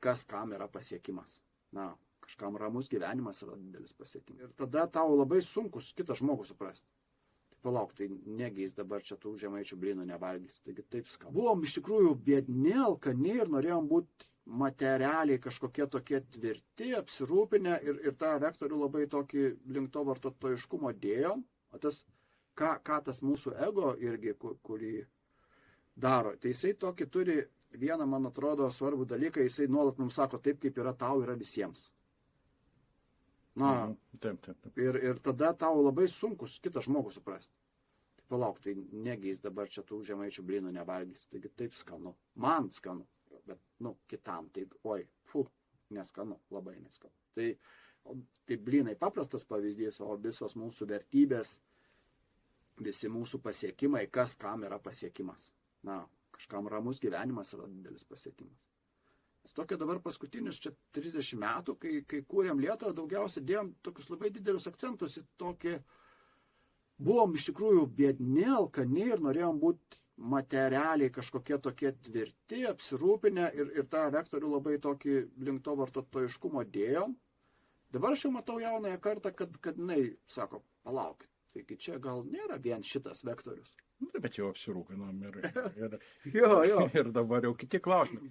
kas kam yra pasiekimas. Na, kažkam ramus gyvenimas yra didelis pasiekimas. Ir tada tau labai sunkus kitą žmogų suprasti. Palauk, tai negi jis dabar čia tų žemaičių blynų nevalgys. Taigi taip skamba. Buvom iš tikrųjų biedni, alkani ir norėjom būti materialiai kažkokie tokie tvirti, apsirūpinę ir tą vektorių labai tokį link to vartotojiškumo dėjom. O tas, ką tas mūsų ego irgi, kurį daro, tai jisai tokį turi vieną, man atrodo, svarbų dalyką, jisai nuolat mums sako taip, kaip yra tau, yra visiems. Na, Taip. ir tada tau labai sunkus kitą žmogų suprasti. Palauk, tai negi jis dabar čia tų žemaičių blynų nevalgys. Taigi taip skanu. Man skanu. Bet, kitam tai, neskanu, labai neskanu. Tai blynai paprastas pavyzdys, o visos mūsų vertybės, visi mūsų pasiekimai, kas kam yra pasiekimas. Na, kažkam ramus gyvenimas yra didelis pasiekimas. Tokia dabar paskutinius čia 30 metų, kai kūrėm Lietuvą, daugiausiai dėjom tokius labai didelius akcentus į tokį, buvom iš tikrųjų biedni, alkani ir norėjom būti materialiai kažkokie tokie tvirti, apsirūpinę ir tą vektorių labai tokį link to vartotojiškumo dėjom. Dabar aš jau matau jaunąją kartą, kad jinai sako, palaukit, taigi čia gal nėra vien šitas vektorius. Bet jau apsirūpinom ir Jo. ir dabar jau kiti klausimai.